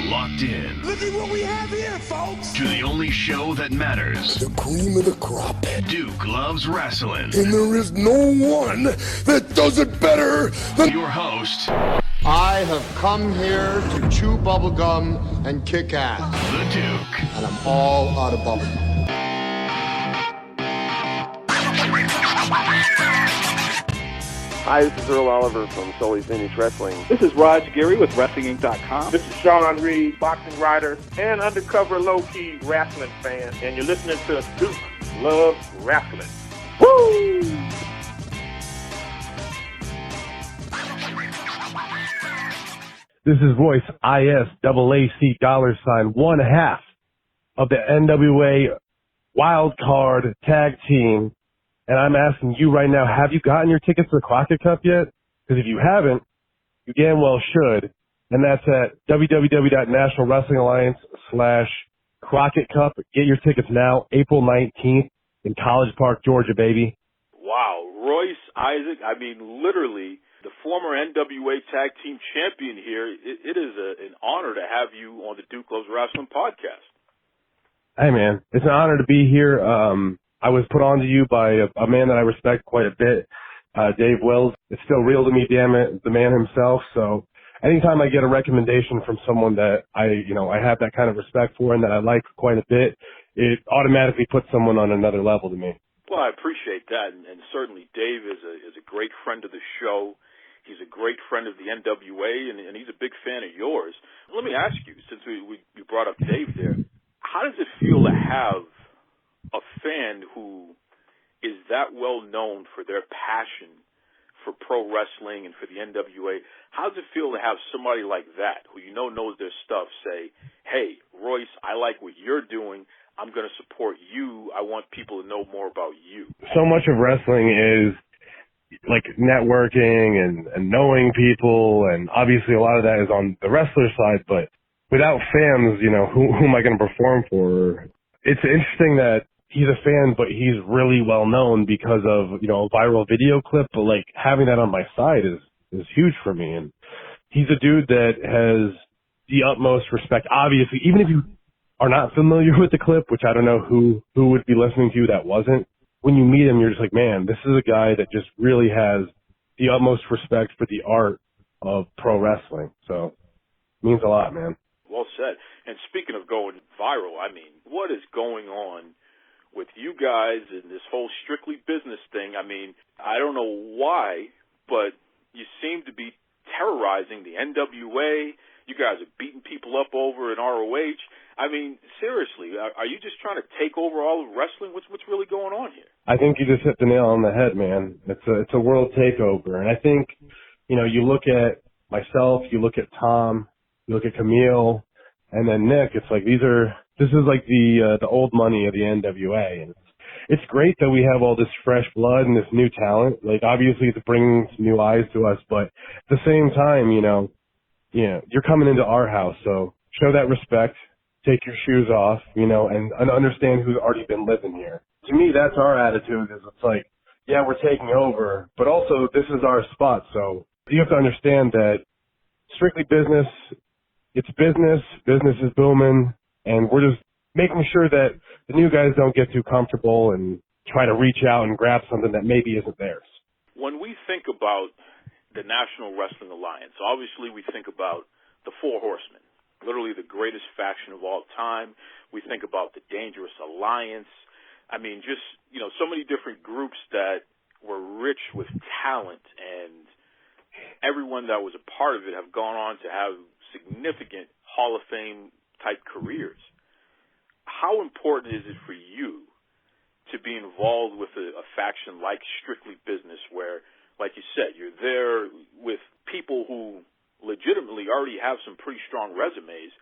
locked in. Look at what we have here, folks. To the only show that matters. The cream of the crop. Duke loves wrestling. And there is no one that does it better than your host. I have come here to chew bubblegum and kick ass. The Duke. And I'm all out of bubblegum. Hi, this is Earl Oliver from Sully's Vintage Wrestling. This is Raj Giri with WrestlingInc.com. This is Sean Reed, boxing writer and undercover low-key wrestling fan, and you're listening to Duke Loves Wrestling. Woo! This is Royce ISAAC $1/2 of the NWA Wild Card Tag Team. And I'm asking you right now, have you gotten your tickets to the Crockett Cup yet? Because if you haven't, you damn well should. And that's at www.nationalwrestlingalliance.com/Crockett Cup. Get your tickets now, April 19th in College Park, Georgia, baby. Wow, Royce Isaacs, I mean, literally, the former NWA Tag Team Champion here. It is an honor to have you on the Duke Loves Wrestling podcast. Hey, man, it's an honor to be here. I was put on to you by a man that I respect quite a bit, Dave Wills. It's still real to me, damn it, the man himself. So anytime I get a recommendation from someone that I have that kind of respect for and that I like quite a bit, it automatically puts someone on another level to me. Well, I appreciate that, and certainly Dave is a great friend of the show. He's a great friend of the NWA, and he's a big fan of yours. Let me ask you, since we brought up Dave there, how does it feel to have a fan who is that well known for their passion for pro wrestling and for the NWA? How does it feel to have somebody like that who knows their stuff say, hey, Royce, I like what you're doing. I'm going to support you. I want people to know more about you. So much of wrestling is like networking and knowing people, and obviously a lot of that is on the wrestler side, but without fans, who am I going to perform for? It's interesting that he's a fan, but he's really well known because of, a viral video clip, but like having that on my side is huge for me. And he's a dude that has the utmost respect. Obviously, even if you are not familiar with the clip, which I don't know who would be listening to you that wasn't, when you meet him, you're just like, man, this is a guy that just really has the utmost respect for the art of pro wrestling. So it means a lot, man. Well said. And speaking of going viral, I mean, what is going on with you guys and this whole strictly business thing? I mean, I don't know why, but you seem to be terrorizing the NWA. You guys are beating people up over in ROH. I mean, seriously, are you just trying to take over all of wrestling? What's really going on here? I think you just hit the nail on the head, man. It's a world takeover. And I think, you look at myself, you look at Thom, you look at Kamille, and then Nick, it's like this is like the old money of the NWA. And it's great that we have all this fresh blood and this new talent. Like, obviously it's bringing some new eyes to us, but at the same time, you're coming into our house, so show that respect, take your shoes off, and understand who's already been living here. To me, that's our attitude, is it's like, yeah, we're taking over, but also this is our spot. So you have to understand that strictly business, it's business is booming, and we're just making sure that the new guys don't get too comfortable and try to reach out and grab something that maybe isn't theirs. When we think about the National Wrestling Alliance, obviously we think about the Four Horsemen, literally the greatest faction of all time. We think about the Dangerous Alliance. I mean, just, so many different groups that were rich with talent, and everyone that was a part of it have gone on to have significant Hall of Fame type careers. How important is it for you to be involved with a faction like Strictly Business, where, like you said, you're there with people who legitimately already have some pretty strong resumes,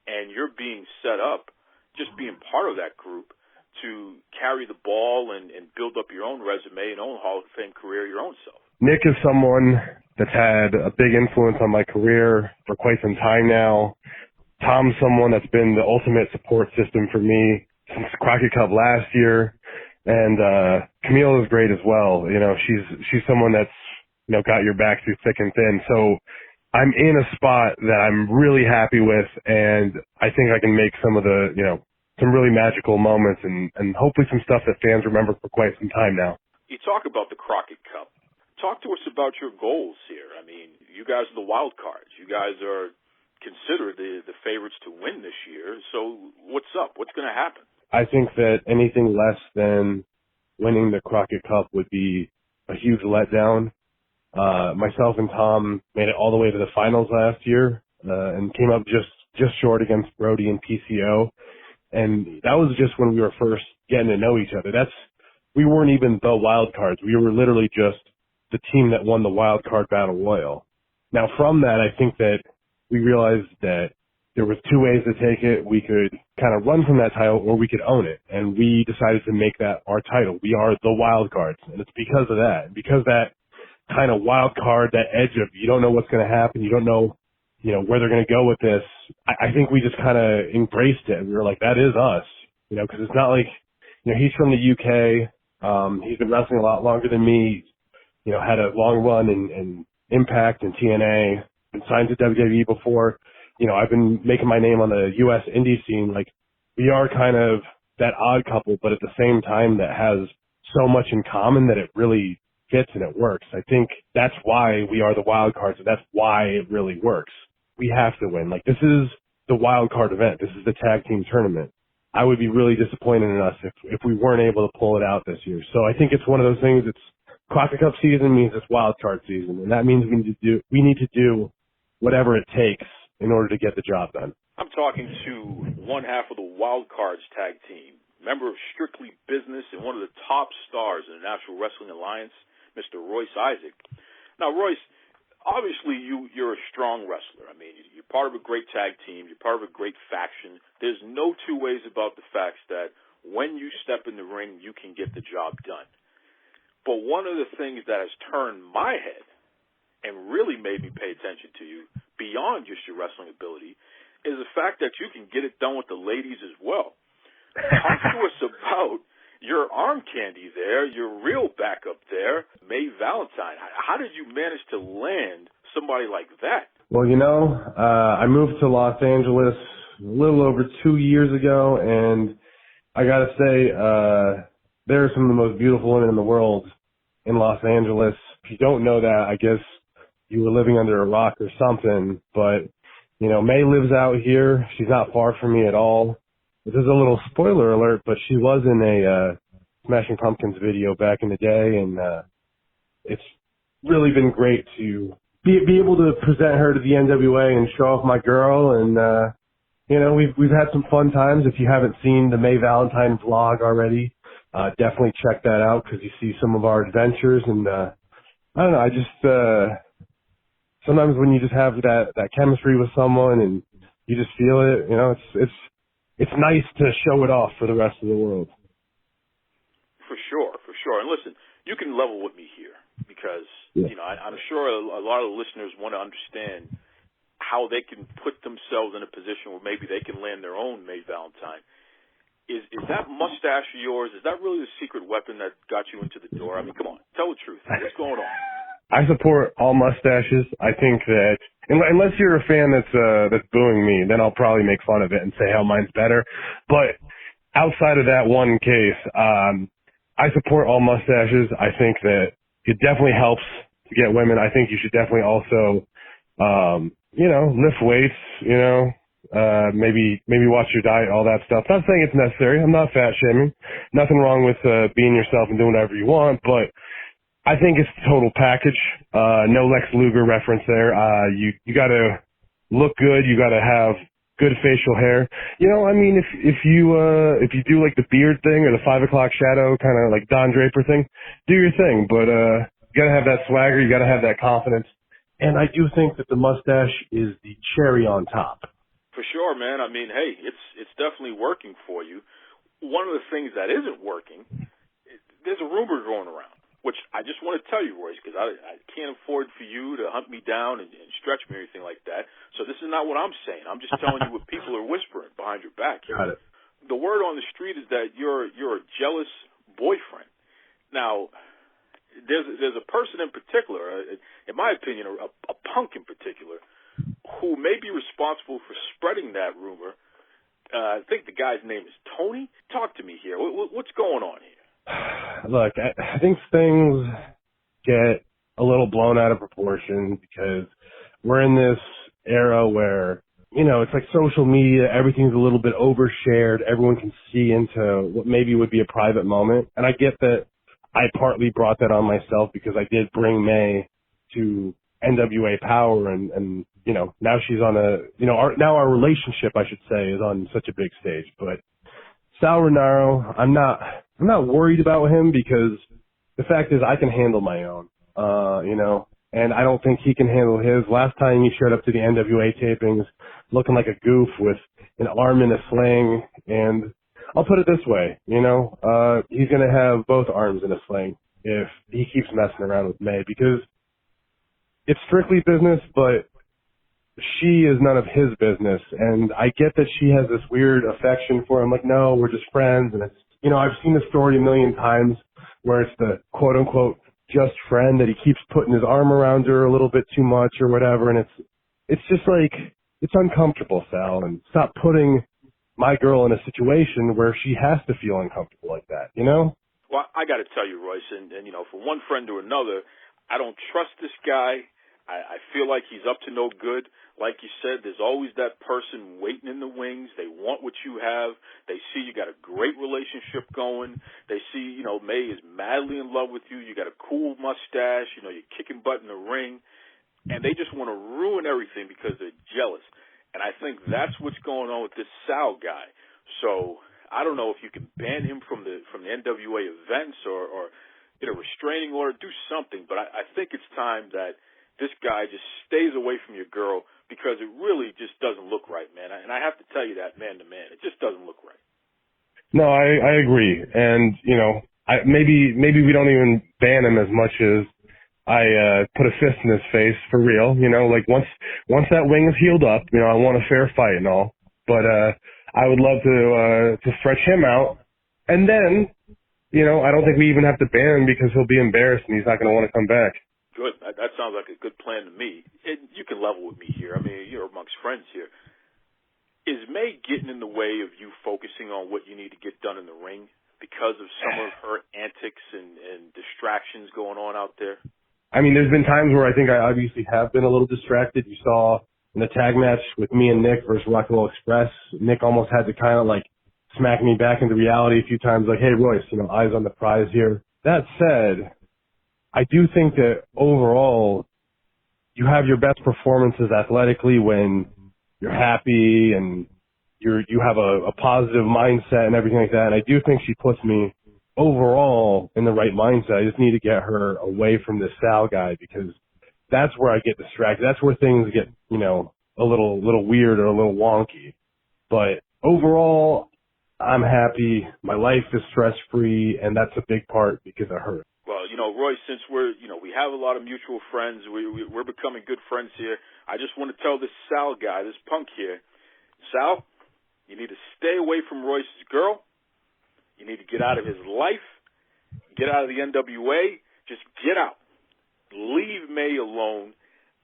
and you're being set up, just being part of that group, to carry the ball and build up your own resume and own Hall of Fame career your own self? Nick is someone that's had a big influence on my career for quite some time now. Thom's someone that's been the ultimate support system for me since Crockett Cup last year. And Kamille is great as well. She's someone that's got your back through thick and thin. So I'm in a spot that I'm really happy with, and I think I can make some of the, some really magical moments and hopefully some stuff that fans remember for quite some time now. You talk about the Crockett Cup. Talk to us about your goals here. I mean, you guys are the wild cards. You guys are considered the favorites to win this year. So what's up? What's going to happen? I think that anything less than winning the Crockett Cup would be a huge letdown. Myself and Thom made it all the way to the finals last year, and came up just short against Brody and PCO. And that was just when we were first getting to know each other. We weren't even the wild cards. We were literally just the team that won the wild card battle royal. Now from that, I think that we realized that there was two ways to take it. We could kind of run from that title or we could own it. And we decided to make that our title. We are the wild cards. And it's because of that. Because that kind of wild card, that edge of you don't know what's going to happen. You don't know, where they're going to go with this. I think we just kind of embraced it. We were like, that is us, because it's not like, he's from the UK. He's been wrestling a lot longer than me. Had a long run in Impact and TNA, been signed to WWE before. I've been making my name on the U.S. indie scene. Like, we are kind of that odd couple, but at the same time that has so much in common that it really fits and it works. I think that's why we are the wild cards, and that's why it really works. We have to win. Like, this is the wild card event. This is the tag team tournament. I would be really disappointed in us if we weren't able to pull it out this year. So I think it's one of those things. It's Crockett Cup season means it's wild card season, and that means we need to do whatever it takes in order to get the job done. I'm talking to one half of the Wild Cards tag team, member of Strictly Business and one of the top stars in the National Wrestling Alliance, Mr. Royce Isaacs. Now, Royce, obviously you're a strong wrestler. I mean, you're part of a great tag team. You're part of a great faction. There's no two ways about the facts that when you step in the ring, you can get the job done. But one of the things that has turned my head and really made me pay attention to you, beyond just your wrestling ability, is the fact that you can get it done with the ladies as well. Talk to us about your arm candy there, your real backup there, May Valentine. How did you manage to land somebody like that? Well, I moved to Los Angeles a little over 2 years ago, and I got to say, there are some of the most beautiful women in the world in Los Angeles. If you don't know that, I guess you were living under a rock or something. But, May lives out here. She's not far from me at all. This is a little spoiler alert, but she was in a Smashing Pumpkins video back in the day, and it's really been great to be able to present her to the NWA and show off my girl. And we've had some fun times. If you haven't seen the May Valentine vlog already, definitely check that out because you see some of our adventures. And I don't know, I just sometimes when you just have that chemistry with someone and you just feel it, it's nice to show it off for the rest of the world. For sure. And listen, you can level with me here because, I'm sure a lot of the listeners want to understand how they can put themselves in a position where maybe they can land their own May Valentine. Is that mustache of yours, is that really the secret weapon that got you into the door? I mean, come on, tell the truth. What's going on? I support all mustaches. I think that unless you're a fan that's booing me, then I'll probably make fun of it and say how mine's better. But outside of that one case, I support all mustaches. I think that it definitely helps to get women. I think you should definitely also, lift weights, maybe watch your diet, all that stuff. Not saying it's necessary. I'm not fat shaming. Nothing wrong with being yourself and doing whatever you want, but I think it's the total package. No Lex Luger reference there. You gotta look good. You gotta have good facial hair. If you do like the beard thing or the 5 o'clock shadow, kind of like Don Draper thing, do your thing. But you gotta have that swagger. You gotta have that confidence. And I do think that the mustache is the cherry on top. For sure, man. I mean, hey, it's definitely working for you. One of the things that isn't working, there's a rumor going around, which I just want to tell you, Royce, because I can't afford for you to hunt me down and stretch me or anything like that. So this is not what I'm saying. I'm just telling you what people are whispering behind your back. Got it. The word on the street is that you're a jealous boyfriend. Now, there's a person in particular, in my opinion, a punk in particular, who may be responsible for spreading that rumor. I think the guy's name is Tony. Talk to me here. What's going on here? Look, I think things get a little blown out of proportion because we're in this era where, you know, it's like social media, everything's a little bit overshared. Everyone can see into what maybe would be a private moment. And I get that I partly brought that on myself because I did bring May to NWA Power and you know, now she's on now our relationship, I should say, is on such a big stage. But Sal Rinauro, I'm not worried about him because the fact is I can handle my own, you know, and I don't think he can handle his. Last time he showed up to the NWA tapings looking like a goof with an arm in a sling, and I'll put it this way, you know, he's going to have both arms in a sling if he keeps messing around with May because it's strictly business, but she is none of his business. And I get that she has this weird affection for him. Like, no, we're just friends. And it's, you know, I've seen the story a million times where it's the quote unquote just friend that he keeps putting his arm around her a little bit too much or whatever. And it's just like, it's uncomfortable, Sal, and stop putting my girl in a situation where she has to feel uncomfortable like that, you know? Well, I got to tell you, Royce, and you know, from one friend to another, I don't trust this guy. I feel like he's up to no good. Like you said, there's always that person waiting in the wings. They want what you have. They see you got a great relationship going. They see, you know, May is madly in love with you. You got a cool mustache. You know, you're kicking butt in the ring. And they just want to ruin everything because they're jealous. And I think that's what's going on with this Sal guy. So I don't know if you can ban him from the NWA events or get a restraining order, do something. But I think it's time that this guy just stays away from your girl because it really just doesn't look right, man. And I have to tell you that man to man. It just doesn't look right. No, I agree. And, you know, maybe we don't even ban him as much as I put a fist in his face for real. You know, like once that wing is healed up, you know, I want a fair fight and all. But I would love to stretch him out. And then, you know, I don't think we even have to ban him because he'll be embarrassed and he's not going to want to come back. Good. That sounds like a good plan to me. You can level with me here. I mean, you're amongst friends here. Is May getting in the way of you focusing on what you need to get done in the ring because of some of her antics and distractions going on out there? I mean, there's been times where I think I obviously have been a little distracted. You saw in the tag match with me and Nick versus Rock and Roll Express, Nick almost had to kind of like smack me back into reality a few times, like, hey, Royce, you know, eyes on the prize here. That said, I do think that overall you have your best performances athletically when you're happy and you have a positive mindset and everything like that. And I do think she puts me overall in the right mindset. I just need to get her away from this Sal guy because that's where I get distracted. That's where things get, you know, a little weird or a little wonky. But overall, I'm happy. My life is stress-free, and that's a big part because of her. Well, you know, Royce, since we have a lot of mutual friends, we're becoming good friends here. I just want to tell this Sal guy, this punk here, Sal, you need to stay away from Royce's girl. You need to get out of his life. Get out of the NWA. Just get out. Leave May alone.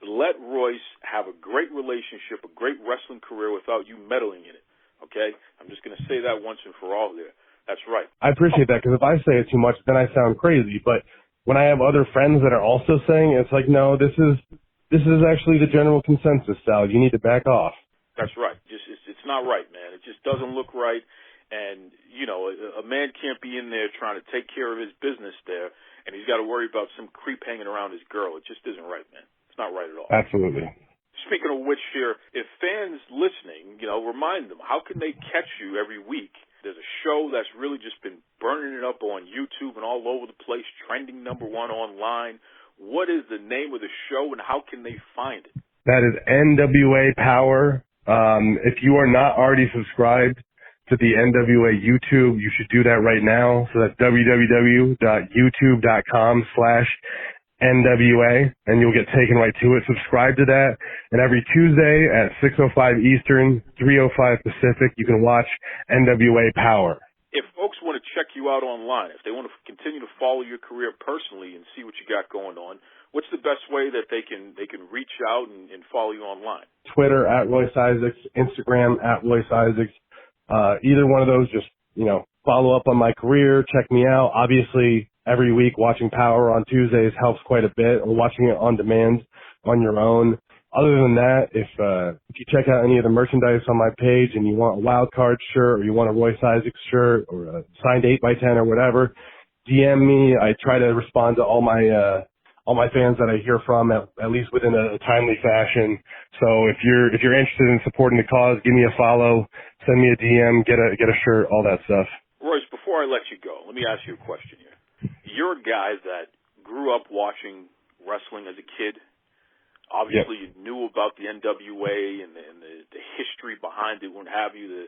Let Royce have a great relationship, a great wrestling career without you meddling in it. Okay? I'm just going to say that once and for all there. That's right. I appreciate that because if I say it too much, then I sound crazy. But when I have other friends that are also saying it, it's like, no, this is actually the general consensus, Sal. You need to back off. That's right. It's not right, man. It just doesn't look right. And, you know, a man can't be in there trying to take care of his business there, and he's got to worry about some creep hanging around his girl. It just isn't right, man. It's not right at all. Absolutely. Speaking of which here, if fans listening, you know, remind them, how can they catch you every week? There's a show that's really just been burning it up on YouTube and all over the place, trending #1 online. What is the name of the show, and how can they find it? That is NWA Power. If you are not already subscribed to the NWA YouTube, you should do that right now. So that's www.youtube.com/NWA, and you'll get taken right to it. Subscribe to that, and every Tuesday at 6:05 Eastern, 3:05 Pacific, you can watch NWA Power. If folks want to check you out online, if they want to continue to follow your career personally and see what you got going on, what's the best way that they can reach out and follow you online? Twitter at Royce Isaacs, Instagram at Royce Isaacs. Either one of those, just, follow up on my career, check me out. Obviously, every week watching Power on Tuesdays helps quite a bit, or watching it on demand on your own. Other than that, if you check out any of the merchandise on my page and you want a wild card shirt, or you want a Royce Isaacs shirt, or a signed 8x10 or whatever, DM me. I try to respond to all my fans that I hear from at least within a timely fashion. So if you're interested in supporting the cause, give me a follow, send me a DM, get a shirt, all that stuff. Royce, before I let you go, let me ask you a question here. You're a guy that grew up watching wrestling as a kid. Obviously, You knew about the NWA and the history behind it, what have you,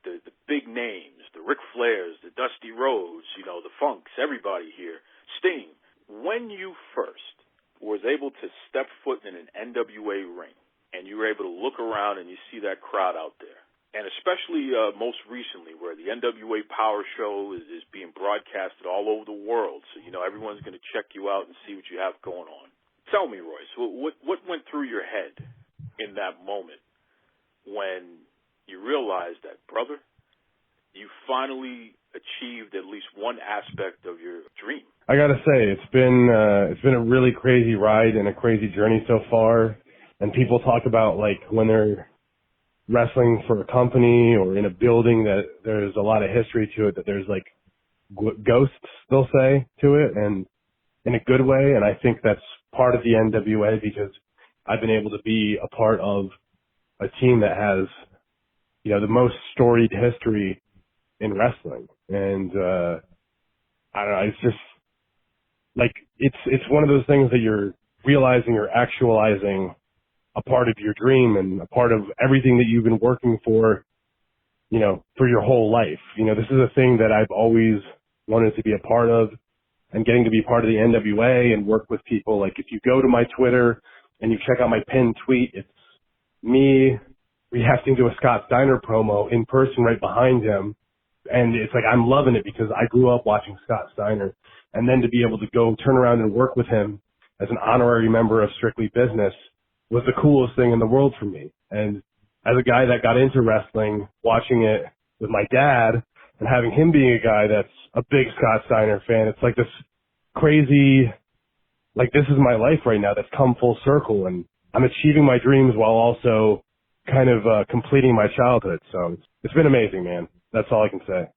the big names, the Ric Flairs, the Dusty Rhodes, the Funks, everybody here, Sting. When you first was able to step foot in an NWA ring and you were able to look around and you see that crowd out there, and especially most recently where the NWA Power Show is being broadcasted all over the world, so everyone's going to check you out and see what you have going on. Tell me, Royce, what went through your head in that moment when you realized that, brother, you finally achieved at least one aspect of your dream? I gotta say, it's been a really crazy ride and a crazy journey so far. And people talk about, like, when they're wrestling for a company or in a building, that there's a lot of history to it, that there's like ghosts, they'll say, to it, and in a good way. And I think that's part of the NWA, because I've been able to be a part of a team that has, the most storied history in wrestling. And I don't know, it's just like, it's one of those things that you're realizing you're actualizing a part of your dream and a part of everything that you've been working for, for your whole life. This is a thing that I've always wanted to be a part of, and getting to be part of the NWA and work with people. Like, if you go to my Twitter and you check out my pinned tweet, it's me reacting to a Scott Steiner promo in person right behind him. And it's like, I'm loving it because I grew up watching Scott Steiner. And then to be able to go turn around and work with him as an honorary member of Strictly Business was the coolest thing in the world for me. And as a guy that got into wrestling, watching it with my dad and having him being a guy that's a big Scott Steiner fan, it's like this crazy, like, this is my life right now that's come full circle, and I'm achieving my dreams while also kind of completing my childhood. So it's been amazing, man. That's all I can say.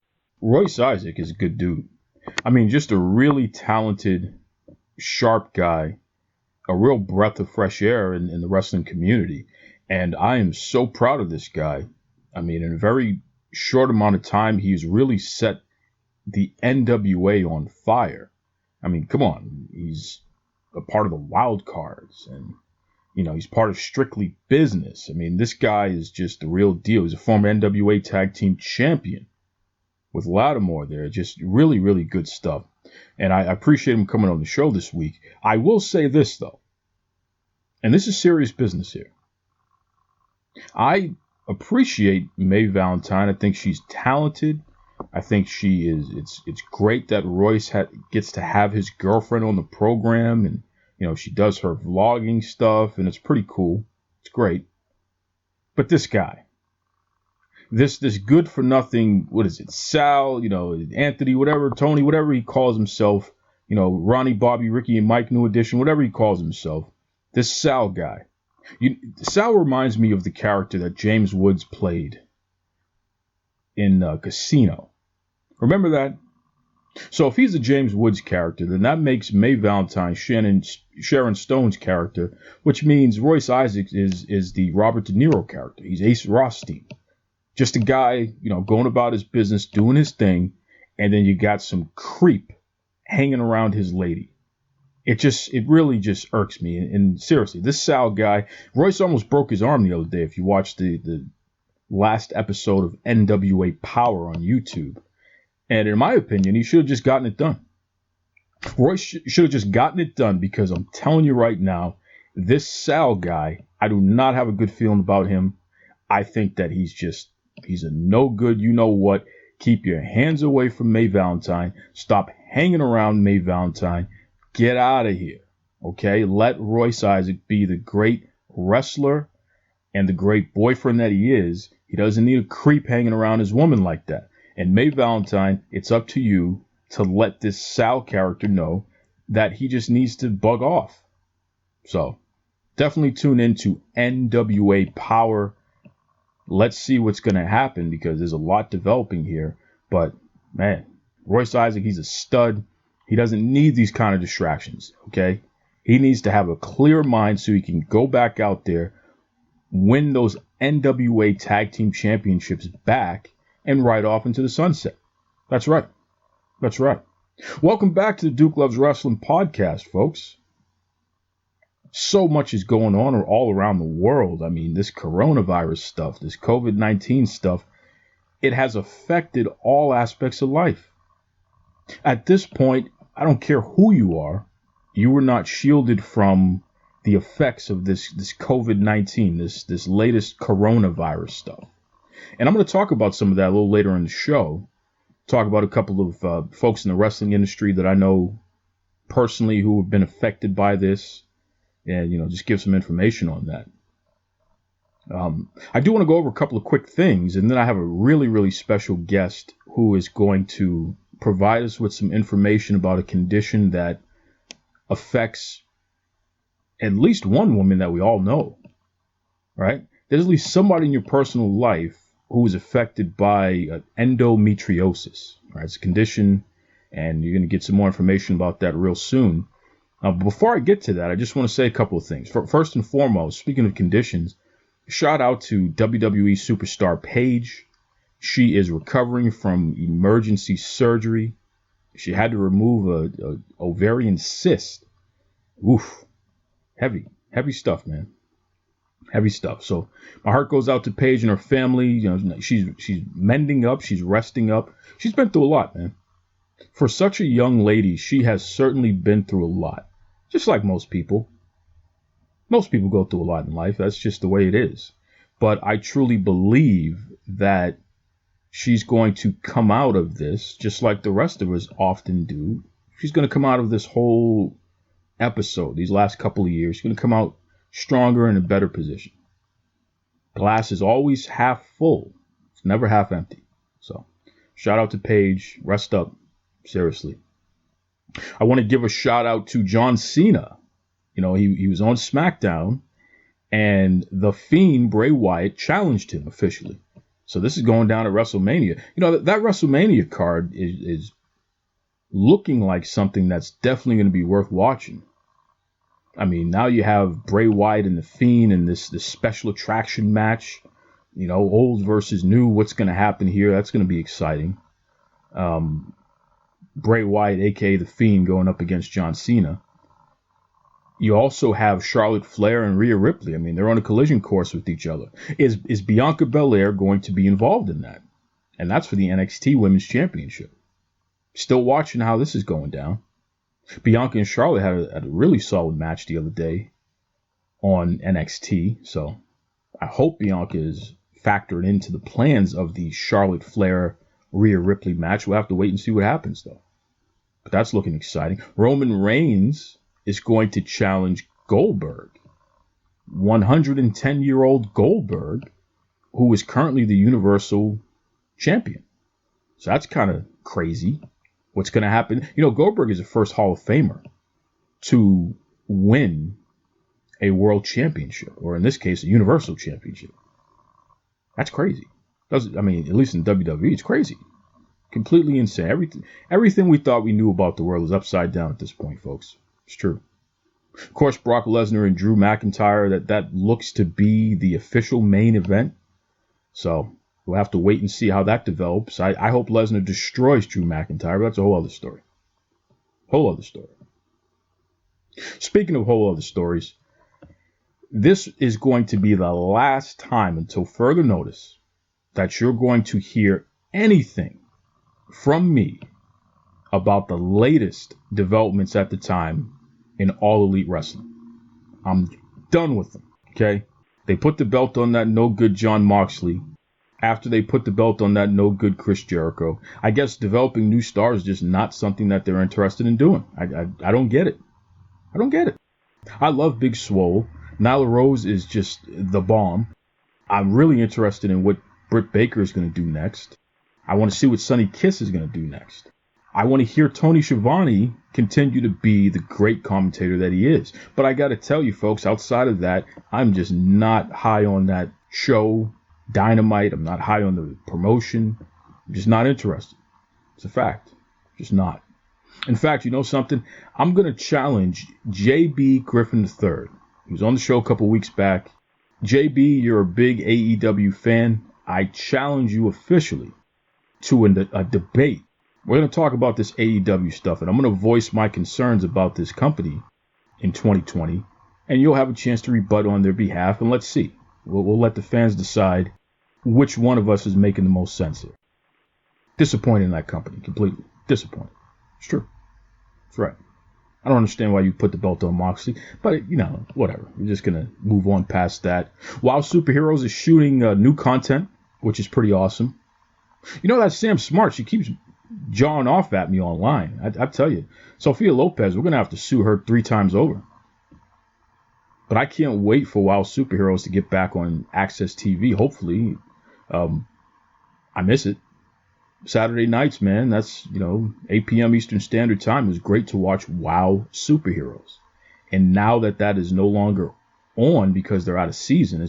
Royce Isaac is a good dude. I mean, just a really talented, sharp guy, a real breath of fresh air in the wrestling community. And I am so proud of this guy. I mean, in a very short amount of time, he's really set the NWA on fire. I mean, come on. He's a part of the wild cards, and, he's part of Strictly Business. I mean, this guy is just the real deal. He's a former NWA Tag Team Champion with Latimer there. Just really, really good stuff. And I appreciate him coming on the show this week. I will say this, though, and this is serious business here. I appreciate May Valentine. I think she's talented. I think she is. It's great that Royce gets to have his girlfriend on the program, and she does her vlogging stuff, and it's pretty cool. It's great. But this guy, this good for nothing, what is it, Sal, Anthony, whatever, Tony, whatever he calls himself, Ronnie, Bobby, Ricky, and Mike, New Edition, whatever he calls himself, this Sal guy. Sal reminds me of the character that James Woods played in Casino. Remember that? So if he's a James Woods character, then that makes May Valentine Sharon Stone's character, which means Royce Isaacs is the Robert De Niro character. He's Ace Rothstein. Just a guy, going about his business, doing his thing, and then you got some creep hanging around his lady. It really just irks me. And seriously, this Sal guy, Royce almost broke his arm the other day if you watched the last episode of NWA Power on YouTube. And in my opinion, he should have just gotten it done. Royce should have just gotten it done, because I'm telling you right now, this Sal guy, I do not have a good feeling about him. I think that he's a no good, you know what. Keep your hands away from May Valentine. Stop hanging around May Valentine. Get out of here. Okay? Let Royce Isaacs be the great wrestler and the great boyfriend that he is. He doesn't need a creep hanging around his woman like that. And May Valentine, it's up to you to let this Sal character know that he just needs to bug off. So definitely tune into NWA Power. Let's see what's going to happen because there's a lot developing here. But, man, Royce Isaacs, he's a stud. He doesn't need these kind of distractions, okay? He needs to have a clear mind so he can go back out there, win those NWA Tag Team Championships back, and ride off into the sunset. That's right. That's right. Welcome back to the Duke Loves Wrestling podcast, folks. So much is going on all around the world. I mean, this coronavirus stuff, this COVID-19 stuff, it has affected all aspects of life. At this point, I don't care who you are not shielded from the effects of this COVID-19, this latest coronavirus stuff. And I'm going to talk about some of that a little later in the show. Talk about a couple of folks in the wrestling industry that I know personally who have been affected by this. And, just give some information on that. I do want to go over a couple of quick things, and then I have a really, really special guest who is going to provide us with some information about a condition that affects at least one woman that we all know, right? There's at least somebody in your personal life who is affected by endometriosis, right? It's a condition, and you're going to get some more information about that real soon. But before I get to that, I just want to say a couple of things. First and foremost, speaking of conditions, shout out to WWE superstar Paige. She is recovering from emergency surgery. She had to remove a ovarian cyst. Oof. Heavy stuff, man. Heavy stuff. So my heart goes out to Paige and her family. She's mending up. She's resting up. She's been through a lot, man. For such a young lady, she has certainly been through a lot. Just like most people. Most people go through a lot in life. That's just the way it is. But I truly believe that she's going to come out of this, just like the rest of us often do. She's going to come out of this whole episode, these last couple of years. She's going to come out stronger in a better position. Glass is always half full. It's never half empty. So shout out to Paige. Rest up. Seriously. I want to give a shout out to John Cena. He was on SmackDown and the Fiend Bray Wyatt challenged him officially. So this is going down at WrestleMania. That WrestleMania card is looking like something that's definitely going to be worth watching. I mean, now you have Bray Wyatt and the Fiend in this special attraction match. Old versus new. What's going to happen here? That's going to be exciting. Bray Wyatt, a.k.a. The Fiend, going up against John Cena. You also have Charlotte Flair and Rhea Ripley. I mean, they're on a collision course with each other. Is Bianca Belair going to be involved in that? And that's for the NXT Women's Championship. Still watching how this is going down. Bianca and Charlotte had a really solid match the other day on NXT. So I hope Bianca is factored into the plans of the Charlotte Flair Rhea Ripley match. We'll have to wait and see what happens, though. But that's looking exciting. Roman Reigns is going to challenge Goldberg. 110-year-old Goldberg, who is currently the Universal Champion. So that's kind of crazy. What's going to happen? Goldberg is the first Hall of Famer to win a World Championship, or in this case, a Universal Championship. That's crazy. At least in WWE, it's crazy. Completely insane. Everything we thought we knew about the world is upside down at this point, folks. It's true. Of course, Brock Lesnar and Drew McIntyre, that looks to be the official main event. So we'll have to wait and see how that develops. I hope Lesnar destroys Drew McIntyre, but that's a whole other story. Whole other story. Speaking of whole other stories, this is going to be the last time until further notice that you're going to hear anything from me about the latest developments at the time in All Elite Wrestling. I'm done with them, okay? They put the belt on that no good Jon Moxley. after they put the belt on that no good Chris Jericho. I guess developing new stars is just not something that they're interested in doing. I don't get it. I don't get it. I love Big Swole. Nyla Rose is just the bomb. I'm really interested in what Britt Baker is going to do next. I want to see what Sonny Kiss is going to do next. I want to hear Tony Schiavone continue to be the great commentator that he is. But I got to tell you, folks, outside of that, I'm just not high on that show, Dynamite. I'm not high on the promotion. I'm just not interested. It's a fact. Just not. In fact, you know something? I'm going to challenge J.B. Griffin III. He was on the show a couple weeks back. JB, you're a big AEW fan. I challenge you officially to a debate. We're going to talk about this AEW stuff, and I'm going to voice my concerns about this company in 2020, and you'll have a chance to rebut on their behalf, and let's see. We'll let the fans decide which one of us is making the most sense here. Disappointed in that company, completely. Disappointed. It's true. That's right. I don't understand why you put the belt on Moxley, but, you know, whatever. We're just going to move on past that. Wow Superheroes is shooting new content, which is pretty awesome. You know, that Sam Smart, she keeps jawing off at me online. I tell you, Sophia Lopez, we're going to have to sue her 3 times over. But I can't wait for Wow Superheroes to get back on Access TV, hopefully. I miss it. Saturday nights, man, that's, 8 p.m. Eastern Standard Time. It was great to watch Wow Superheroes. And now that is no longer on because they're out of season,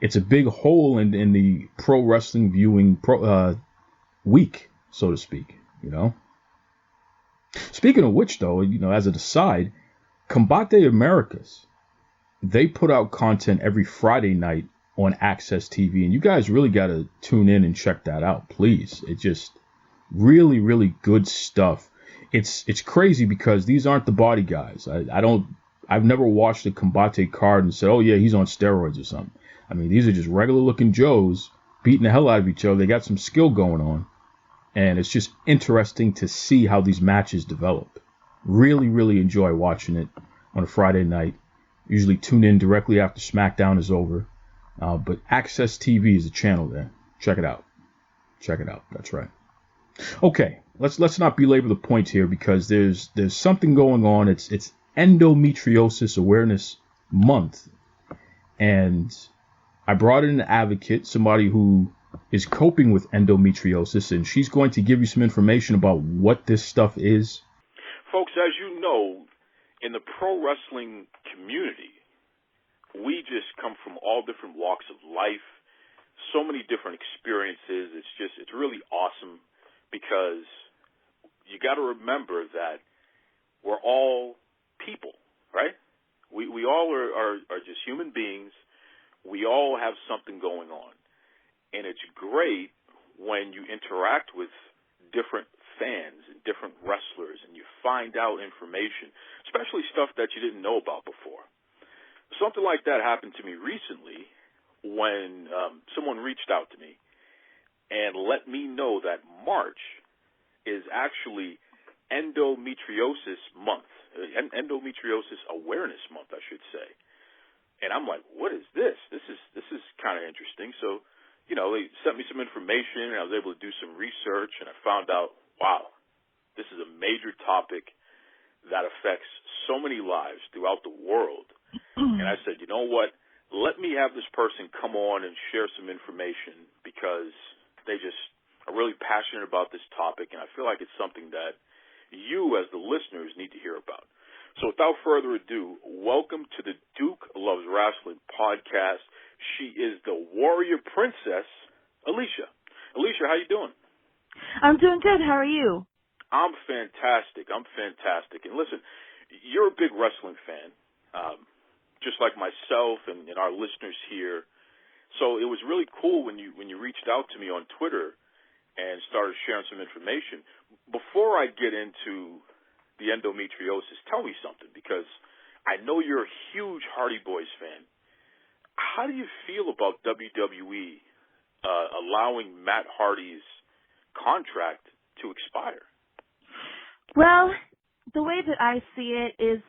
it's a big hole in the pro wrestling viewing week, so to speak, Speaking of which, though, as an aside, Combate Americas, they put out content every Friday night on Access TV, and you guys really got to tune in and check that out, please. It's just really, really good stuff. It's crazy because these aren't the body guys. I've never watched a Combate card and said, oh yeah, he's on steroids or something. I mean, these are just regular looking Joes beating the hell out of each other. They got some skill going on, and it's just interesting to see how these matches develop. Really, really enjoy watching it on a Friday night. Usually tune in directly after SmackDown is over. But Access TV is a channel there. Check it out. Check it out. That's right. Okay, let's not belabor the point here because there's something going on. It's Endometriosis Awareness Month, and I brought in an advocate, somebody who is coping with endometriosis, and she's going to give you some information about what this stuff is. Folks, as you know, in the pro wrestling community, we just come from all different walks of life, so many different experiences. It's really awesome because you got to remember that we're all people, right? We all are just human beings. We all have something going on. And it's great when you interact with different fans and different wrestlers and you find out information, especially stuff that you didn't know about before. Something like that happened to me recently when someone reached out to me and let me know that March is actually Endometriosis Month, Endometriosis Awareness Month, I should say. And I'm like, what is this? This is kind of interesting. So, they sent me some information and I was able to do some research and I found out, wow, this is a major topic that affects so many lives throughout the world. And I said, you know what? Let me have this person come on and share some information because they just are really passionate about this topic, and I feel like it's something that you as the listeners need to hear about. So without further ado, welcome to the Duke Loves Wrestling podcast. She is the warrior princess, Alicia. Alicia, how you doing? I'm doing good. How are you? I'm fantastic. And listen, you're a big wrestling fan. Just like myself and our listeners here. So it was really cool when you reached out to me on Twitter and started sharing some information. Before I get into the endometriosis, tell me something, because I know you're a huge Hardy Boys fan. How do you feel about WWE allowing Matt Hardy's contract to expire? Well, the way that I see it is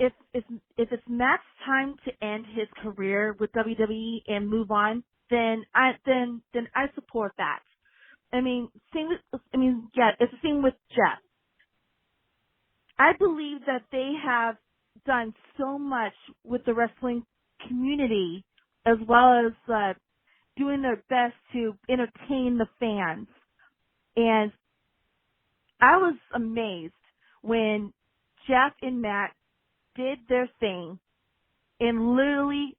if it's Matt's time to end his career with WWE and move on, then I support that. It's the same with Jeff. I believe that they have done so much with the wrestling community, as well as doing their best to entertain the fans. And I was amazed when Jeff and Matt did their thing and literally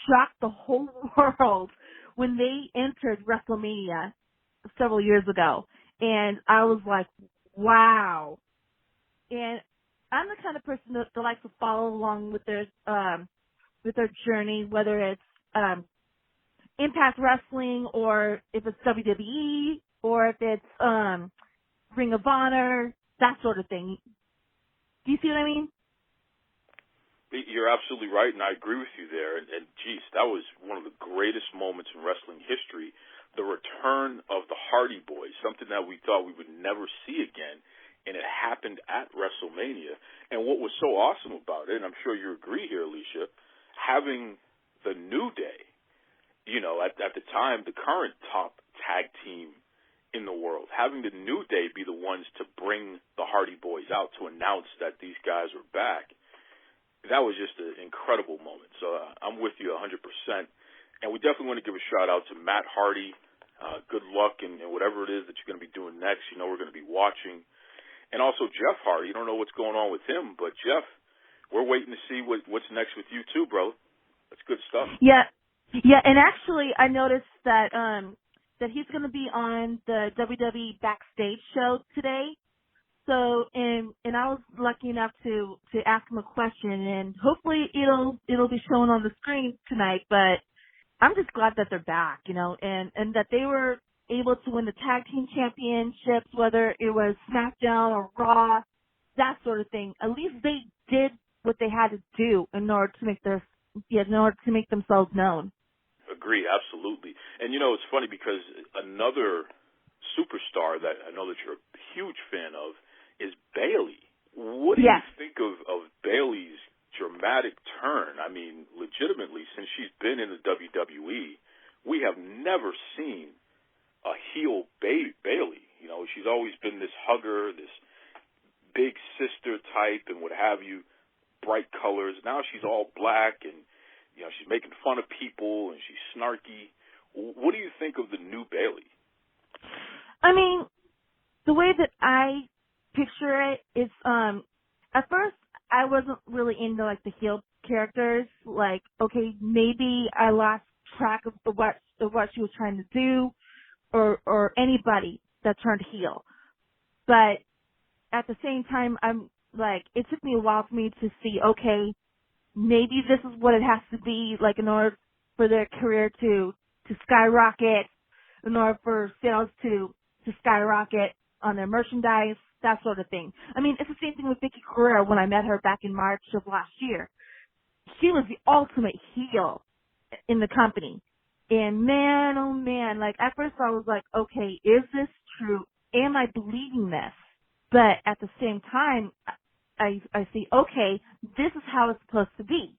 shocked the whole world when they entered WrestleMania several years ago. And I was like, wow. And I'm the kind of person that likes to follow along with their journey, whether it's Impact Wrestling or if it's WWE or if it's Ring of Honor, that sort of thing. Do you see what I mean? You're absolutely right, and I agree with you there. And geez, that was one of the greatest moments in wrestling history, the return of the Hardy Boys, something that we thought we would never see again, and it happened at WrestleMania. And what was so awesome about it, and I'm sure you agree here, Alicia, having the New Day, at the time, the current top tag team in the world, having the New Day be the ones to bring the Hardy Boys out to announce that these guys were back, that was just an incredible moment. So I'm with you 100%. And we definitely want to give a shout-out to Matt Hardy. Good luck in whatever it is that you're going to be doing next. We're going to be watching. And also Jeff Hardy. You don't know what's going on with him, but Jeff, we're waiting to see what's next with you too, bro. That's good stuff. Yeah, and actually I noticed that he's going to be on the WWE Backstage show today. So, and I was lucky enough to ask him a question, and hopefully it'll be shown on the screen tonight. But I'm just glad that they're back, and that they were able to win the tag team championships, whether it was SmackDown or Raw, that sort of thing. At least they did what they had to do in order to make themselves known. Agree, absolutely. And it's funny because another superstar that I know that you're a huge fan of is Bayley. What do you think of Bayley's dramatic turn? I mean, legitimately, since she's been in the WWE, we have never seen a heel Bayley. She's always been this hugger, this big sister type and what have you, bright colors. Now she's all black and, she's making fun of people and she's snarky. What do you think of the new Bayley? I mean, the way that I picture it is, at first I wasn't really into the heel characters. Okay, maybe I lost track of what she was trying to do, or anybody that turned heel. But at the same time, it took me a while for me to see, okay, maybe this is what it has to be, in order for their career to skyrocket, in order for sales to skyrocket on their merchandise, that sort of thing. I mean, it's the same thing with Vicky Guerrero when I met her back in March of last year. She was the ultimate heel in the company. And man, oh man, at first I was like, okay, is this true? Am I believing this? But at the same time, I see, okay, this is how it's supposed to be.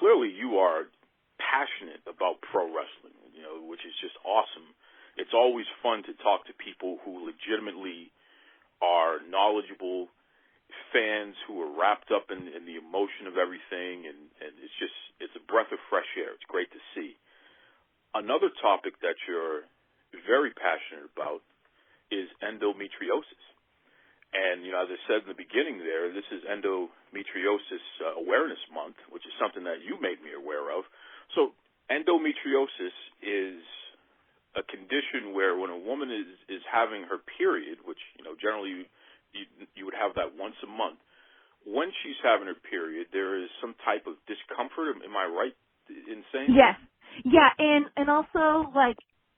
Clearly you are passionate about pro wrestling, which is just awesome. It's always fun to talk to people who legitimately are knowledgeable fans who are wrapped up in the emotion of everything, and it's a breath of fresh air. It's great to see. Another topic that you're very passionate about is endometriosis. And, as I said in the beginning there, this is Endometriosis Awareness Month, which is something that you made me aware of. So endometriosis is a condition where when a woman is having her period, which, generally you would have that once a month, when she's having her period, there is some type of discomfort. Am I right in saying Yes. Yeah, and also,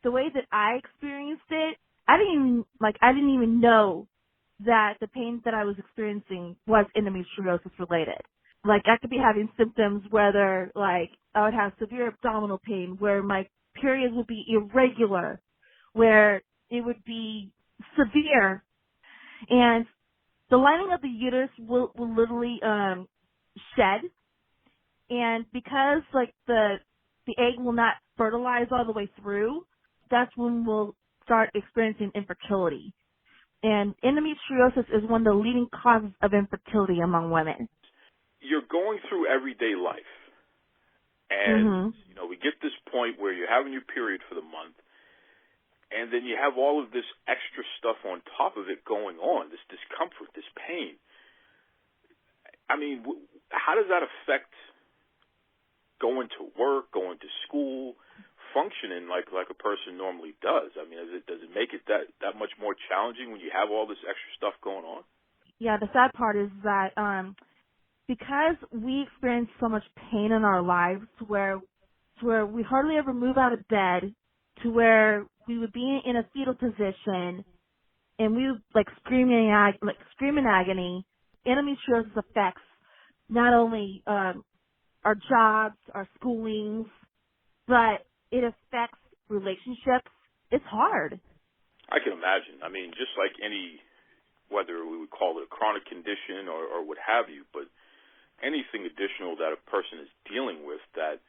the way that I experienced it, I didn't even know that the pain that I was experiencing was endometriosis related. I could be having symptoms whether, I would have severe abdominal pain, where my periods would be irregular, where it would be severe. And the lining of the uterus will literally shed. And because like the egg will not fertilize all the way through, that's when we'll start experiencing infertility. And endometriosis is one of the leading causes of infertility among women. You're going through everyday life. And, you know, we get this point where you're having your period for the month, and then you have all of this extra stuff on top of it going on, this discomfort, this pain. I mean, how does that affect going to work, going to school, functioning like a person normally does? I mean, does it make it that much more challenging when you have all this extra stuff going on? Yeah, the sad part is that because we experience so much pain in our lives to where we hardly ever move out of bed, to where we would be in a fetal position and we would scream in agony. Endometriosis affects not only our jobs, our schoolings, but it affects relationships. It's hard. I can imagine. I mean, just like any, whether we would call it a chronic condition or what have you, but anything additional that a person is dealing with that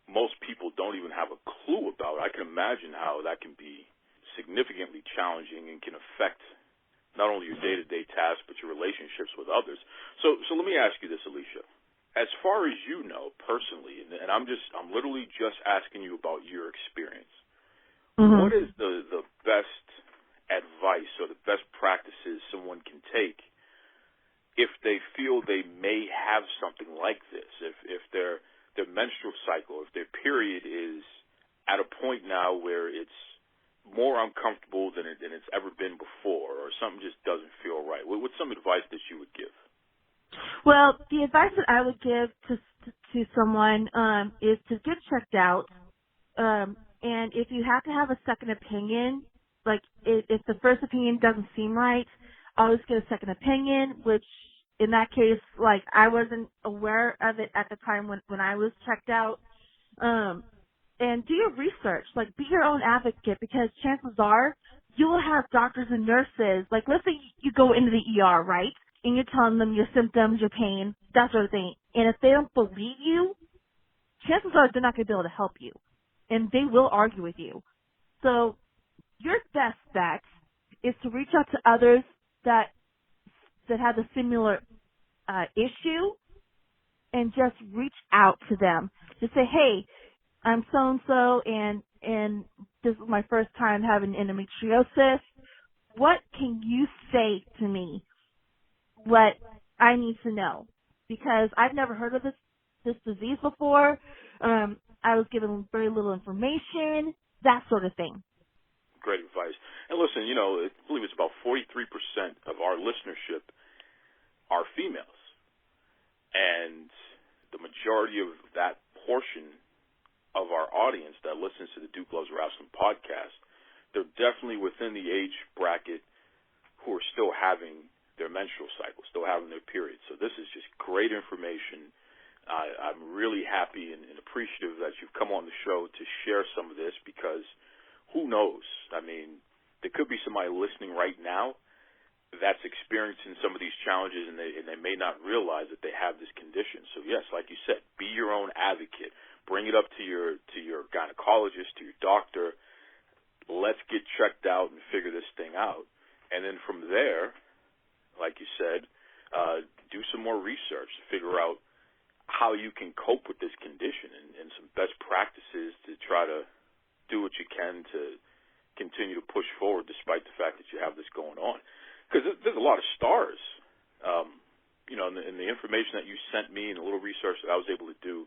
most people don't even have a clue about, I can imagine how that can be significantly challenging and can affect not only your day-to-day tasks but your relationships with others. So let me ask you this, Alicia. As far as you know personally, and I'm literally just asking you about your experience, what is the best advice or the best practices someone can take if they feel they may have something like this, if their menstrual cycle, if their period is at a point now where it's more uncomfortable than it's ever been before, or something just doesn't feel right? What's some advice that you would give? Well, the advice that I would give to someone is to get checked out, and if you have to have a second opinion, like if the first opinion doesn't seem right, always get a second opinion, which in that case, like, I wasn't aware of it at the time when I was checked out. And do your research, like, be your own advocate, because chances are you will have doctors and nurses, like, let's say you go into the ER, right? And you're telling them your symptoms, your pain, that sort of thing. And if they don't believe you, chances are they're not going to be able to help you. And they will argue with you. So your best bet is to reach out to others that have a similar issue, and just reach out to them. Just say, hey, I'm so-and-so, and this is my first time having endometriosis. What can you say to me? What I need to know? Because I've never heard of this disease before. I was given very little information, that sort of thing. Great advice. And listen, you know, I believe it's about 43% of our listenership are females. And the majority of that portion of our audience that listens to the Duke Loves Rasslin podcast, they're definitely within the age bracket who are still having their menstrual cycle, still having their period. So this is just great information. I'm really happy and appreciative that you've come on the show to share some of this, because who knows? I mean, there could be somebody listening right now that's experiencing some of these challenges, and they may not realize that they have this condition. So yes, like you said, be your own advocate. Bring it up to your gynecologist, to your doctor. Let's get checked out and figure this thing out. And then from there, like you said, do some more research to figure out how you can cope with this condition, and some best practices to try to do what you can to continue to push forward despite the fact that you have this going on. Because there's a lot of stars, you know, in the information that you sent me and the little research that I was able to do,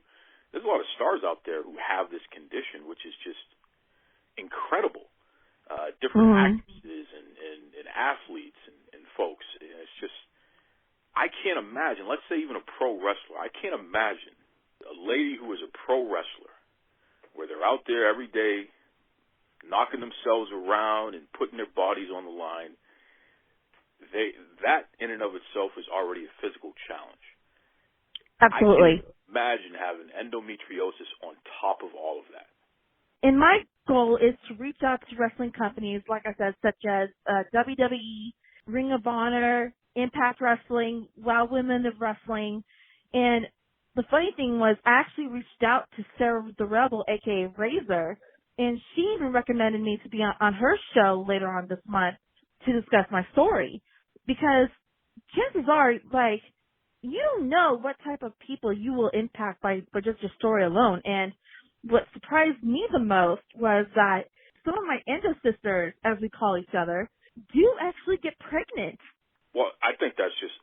there's a lot of stars out there who have this condition, which is just incredible. Different actresses and athletes and folks. And it's just, I can't imagine, let's say even a pro wrestler, I can't imagine a lady who is a pro wrestler where they're out there every day knocking themselves around and putting their bodies on the line. That in and of itself is already a physical challenge. Absolutely. I can't imagine having endometriosis on top of all of that. And my goal is to reach out to wrestling companies, like I said, such as WWE, Ring of Honor, Impact Wrestling, Wild Women of Wrestling, And the funny thing was, I actually reached out to Sarah the Rebel, aka Razor, and she even recommended me to be on her show later on this month to discuss my story. Because chances are, like, you don't know what type of people you will impact by just your story alone. And what surprised me the most was that some of my endo sisters, as we call each other, do actually get pregnant. Well, I think that's just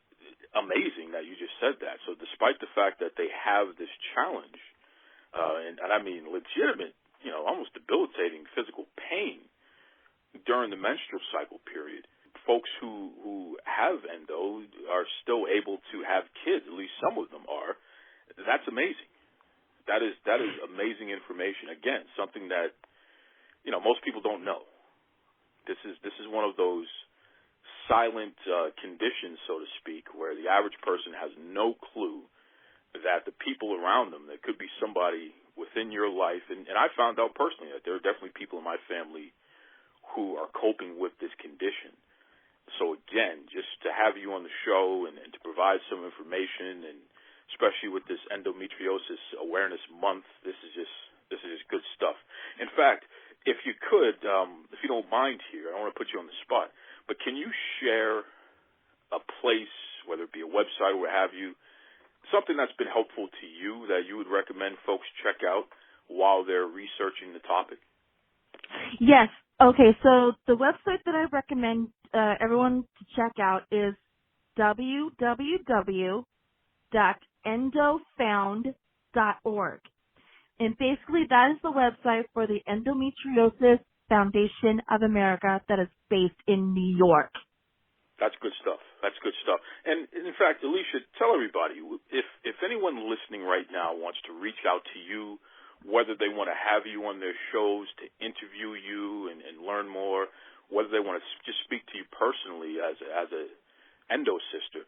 amazing that you just said that. So despite the fact that they have this challenge, and I mean legitimate, almost debilitating physical pain during the menstrual cycle period, folks who have endo are still able to have kids. At least some of them are. That's amazing. That is amazing information. Again, something that most people don't know. This is one of those silent conditions, so to speak, where the average person has no clue that the people around them, that could be somebody within your life, and I found out personally that there are definitely people in my family who are coping with this condition. So again, just to have you on the show and to provide some information, and especially with this Endometriosis Awareness Month, this is just good stuff. In fact, if you could, if you don't mind here, I don't want to put you on the spot, but can you share a place, whether it be a website or what have you, something that's been helpful to you that you would recommend folks check out while they're researching the topic? Yes. Okay, so the website that I recommend everyone to check out is www.endofound.org. And basically that is the website for the Endometriosis Foundation of America that is based in New York. That's good stuff. That's good stuff. And in fact, Alicia, tell everybody, if anyone listening right now wants to reach out to you, whether they want to have you on their shows to interview you and learn more, whether they want to just speak to you personally as a endo sister,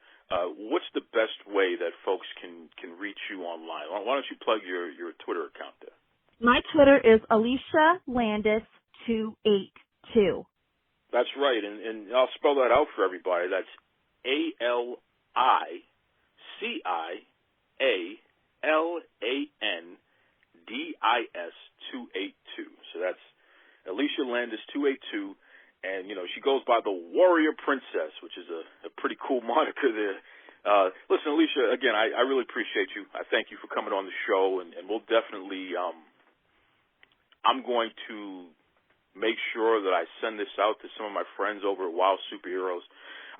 what's the best way that folks can reach you online? Why don't you plug your Twitter account there? My Twitter is Alicia Landis 282. That's right, and I'll spell that out for everybody. That's ALICIALANDIS 282. So that's Alicia Landis 282, and she goes by the Warrior Princess, which is a pretty cool moniker there. Listen, Alicia, again, I really appreciate you. I thank you for coming on the show, and we'll definitely I'm going to make sure that I send this out to some of my friends over at Wild Superheroes.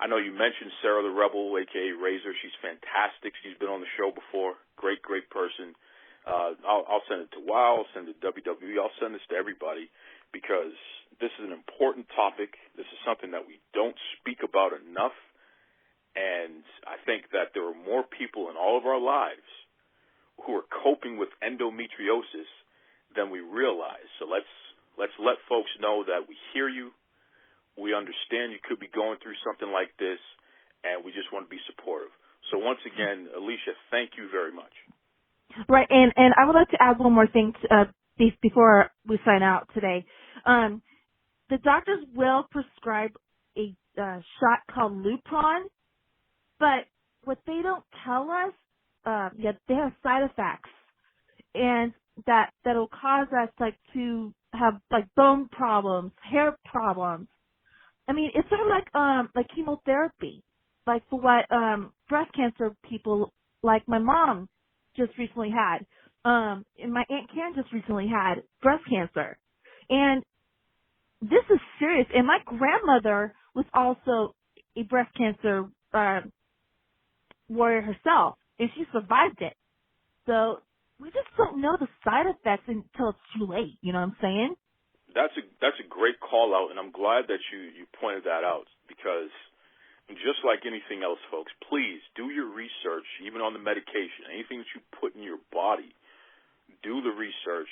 I know you mentioned Sarah the Rebel, a.k.a. Razor. She's fantastic. She's been on the show before. Great person. I'll send it to WOW. I'll send it to WWE. I'll send this to everybody because this is an important topic. This is something that we don't speak about enough, and I think that there are more people in all of our lives who are coping with endometriosis than we realize. So let's let folks know that we hear you, we understand you could be going through something like this, and we just want to be supportive. So once again, Alicia, thank you very much. Right, and I would like to add one more thing before we sign out today. The doctors will prescribe a shot called Lupron, but what they don't tell us, they have side effects, and that'll cause us to have bone problems, hair problems. I mean, it's sort of like chemotherapy, like for what breast cancer people like my mom just recently had, and my Aunt Karen just recently had breast cancer, and this is serious. And my grandmother was also a breast cancer warrior herself, and she survived it. So we just don't know the side effects until it's too late. You know what I'm saying? That's a great call out, and I'm glad that you pointed that out because just like anything else, folks, please do your research, even on the medication, anything that you put in your body. Do the research.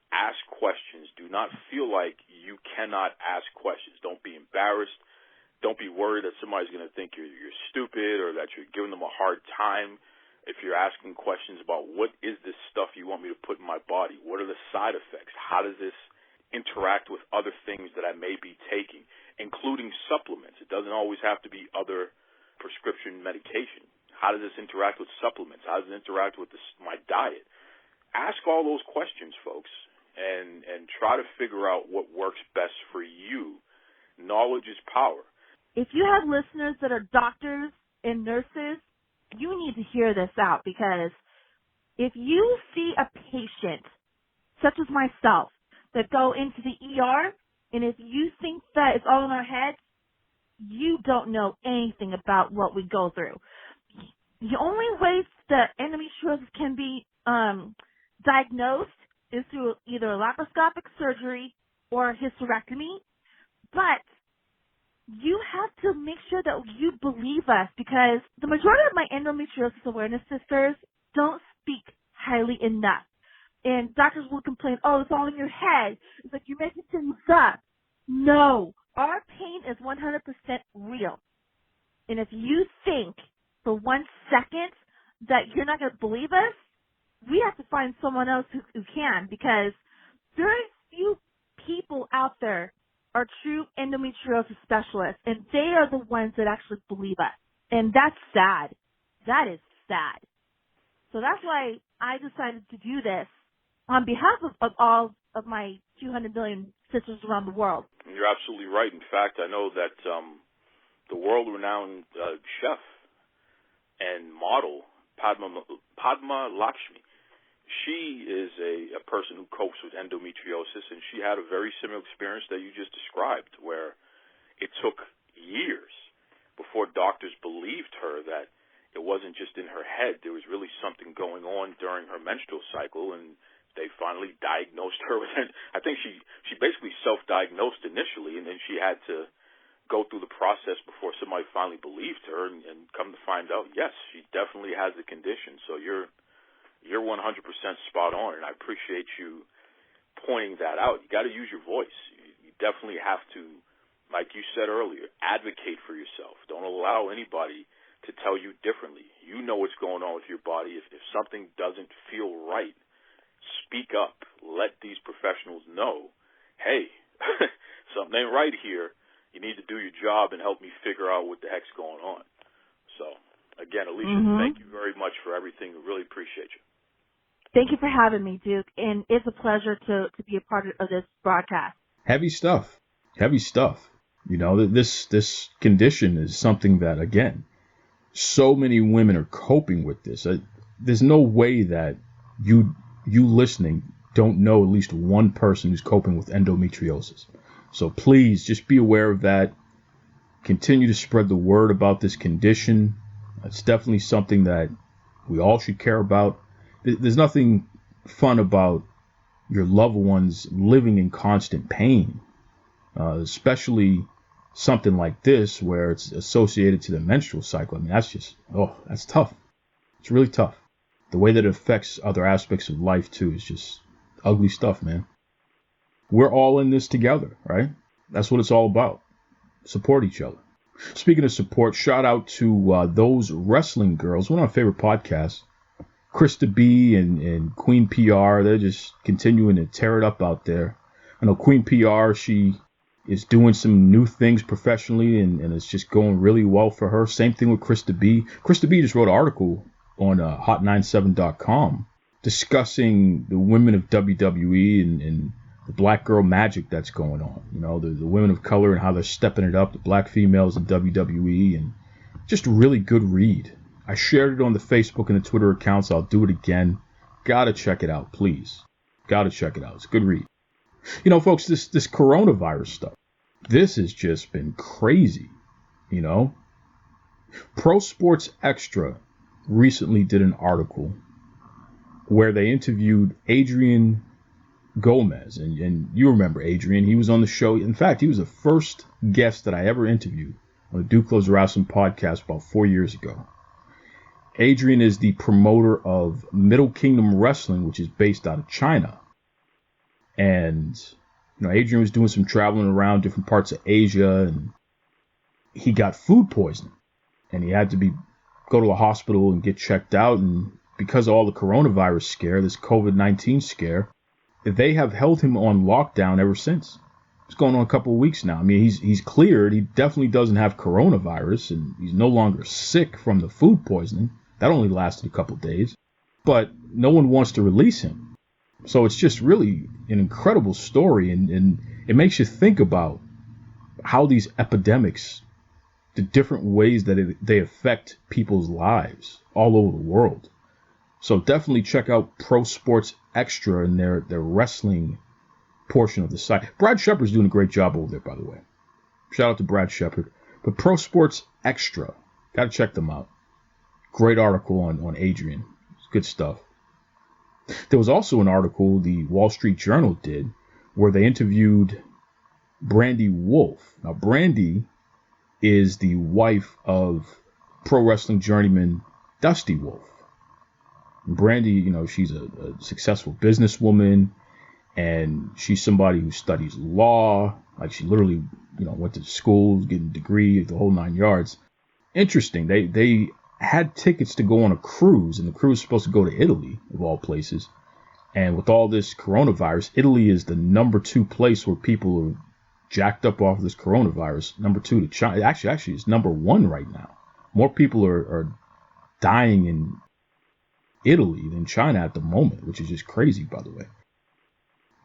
Ask questions. Do not feel like you cannot ask questions. Don't be embarrassed. Don't be worried that somebody's going to think you're stupid or that you're giving them a hard time. If you're asking questions about what is this stuff you want me to put in my body, what are the side effects, how does this interact with other things that I may be taking, including supplements. It doesn't always have to be other prescription medication. How does this interact with supplements? How does it interact with my diet? Ask all those questions, folks, and try to figure out what works best for you. Knowledge is power. If you have listeners that are doctors and nurses, you need to hear this out, because if you see a patient, such as myself, that go into the ER, and if you think that it's all in our heads, you don't know anything about what we go through. The only way that endometriosis can be diagnosed is through either a laparoscopic surgery or a hysterectomy, but you have to make sure that you believe us, because the majority of my endometriosis awareness sisters don't speak highly enough. And doctors will complain, oh, it's all in your head. It's like you're making things up. No, our pain is 100% real. And if you think for 1 second that you're not going to believe us, we have to find someone else who can, because very few people out there are true endometriosis specialists, and they are the ones that actually believe us. And that's sad. That is sad. So that's why I decided to do this on behalf of all of my 200 million sisters around the world. You're absolutely right. In fact, I know that the world-renowned chef and model, Padma Lakshmi, she is a person who copes with endometriosis, and she had a very similar experience that you just described, where it took years before doctors believed her that it wasn't just in her head. There was really something going on during her menstrual cycle, and they finally diagnosed her with it. I think she basically self-diagnosed initially, and then she had to go through the process before somebody finally believed her, and come to find out, yes, she definitely has the condition. So you're 100% spot on, and I appreciate you pointing that out. You got to use your voice. You definitely have to, like you said earlier, advocate for yourself. Don't allow anybody to tell you differently. You know what's going on with your body. If something doesn't feel right, speak up. Let these professionals know, hey, something ain't right here. You need to do your job and help me figure out what the heck's going on. So, again, Alicia, thank you very much for everything. I really appreciate you. Thank you for having me, Duke, and it's a pleasure to be a part of this broadcast. Heavy stuff. Heavy stuff. You know, this condition is something that, again, so many women are coping with this. There's no way that you listening don't know at least one person who's coping with endometriosis. So please just be aware of that. Continue to spread the word about this condition. It's definitely something that we all should care about. There's nothing fun about your loved ones living in constant pain, especially something like this where it's associated to the menstrual cycle. I mean, that's tough. It's really tough. The way that it affects other aspects of life, too, is just ugly stuff, man. We're all in this together, right? That's what it's all about. Support each other. Speaking of support, shout out to those wrestling girls, one of my favorite podcasts, Krista B and Queen PR. They're just continuing to tear it up out there. I know Queen PR, she is doing some new things professionally, and it's just going really well for her. Same thing with Krista B. Krista B just wrote an article on hot97.com discussing the women of WWE and the black girl magic that's going on. You know, the women of color and how they're stepping it up, the black females in WWE, and just a really good read. I shared it on the Facebook and the Twitter accounts. I'll do it again. Gotta check it out, please. Gotta check it out. It's a good read. You know, folks, this coronavirus stuff, this has just been crazy, you know. Pro Sports Extra recently did an article where they interviewed Adrian Gomez, and you remember Adrian. He was on the show. In fact, he was the first guest that I ever interviewed on the Duke Loves Rasslin podcast about 4 years ago. Adrian is the promoter of Middle Kingdom Wrestling, which is based out of China. And, you know, Adrian was doing some traveling around different parts of Asia, and he got food poisoning, and he had to go to the hospital and get checked out. And because of all the coronavirus scare, this COVID-19 scare, they have held him on lockdown ever since. It's going on a couple of weeks now. I mean, he's cleared. He definitely doesn't have coronavirus, and he's no longer sick from the food poisoning. That only lasted a couple of days. But no one wants to release him. So it's just really an incredible story, and it makes you think about how these epidemics, the different ways that they affect people's lives all over the world. So definitely check out Pro Sports Extra and their wrestling portion of the site. Brad Shepard's doing a great job over there, by the way. Shout out to Brad Shepard. But Pro Sports Extra, got to check them out. Great article on Adrian. It's good stuff. There was also an article the Wall Street Journal did where they interviewed Brandy Wolf. Now, Brandy is the wife of pro wrestling journeyman Dusty Wolf. And Brandy, she's a successful businesswoman, and she's somebody who studies law. Like, she literally, went to school, getting a degree, the whole 9 yards. Interesting. They had tickets to go on a cruise, and the cruise was supposed to go to Italy, of all places. And with all this coronavirus, Italy is the number 2 place where people are jacked up off of this coronavirus. Number 2 to China. Actually, it's number 1 right now. More people are dying in Italy than China at the moment, which is just crazy, by the way.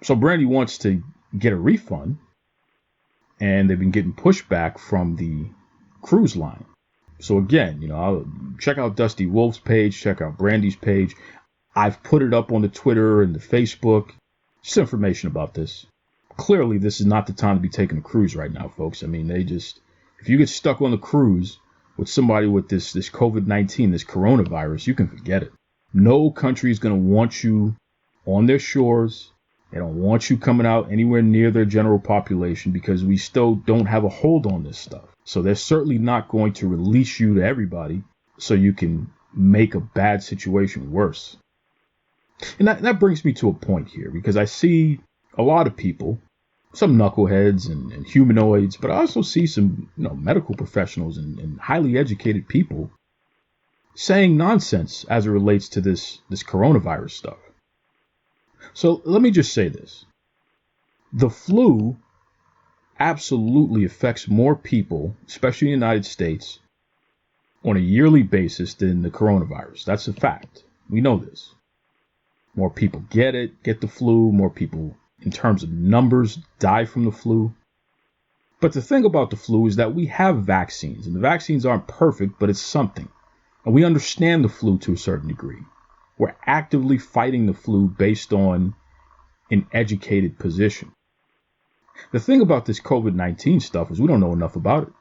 So Brandy wants to get a refund, and they've been getting pushback from the cruise line. So again, I'll check out Dusty Wolf's page, check out Brandy's page. I've put it up on the Twitter and the Facebook. Just information about this. Clearly, this is not the time to be taking a cruise right now, folks. I mean, if you get stuck on the cruise with somebody with this COVID-19, this coronavirus, you can forget it. No country is going to want you on their shores. They don't want you coming out anywhere near their general population because we still don't have a hold on this stuff. So they're certainly not going to release you to everybody so you can make a bad situation worse. And that brings me to a point here, because I see a lot of people, some knuckleheads and humanoids, but I also see some medical professionals and highly educated people saying nonsense as it relates to this coronavirus stuff. So let me just say this. The flu absolutely affects more people, especially in the United States, on a yearly basis than the coronavirus. That's a fact. We know this. More people get the flu. More people, in terms of numbers, die from the flu. But the thing about the flu is that we have vaccines, and the vaccines aren't perfect, but it's something. And we understand the flu to a certain degree. We're actively fighting the flu based on an educated position. The thing about this COVID-19 stuff is we don't know enough about it.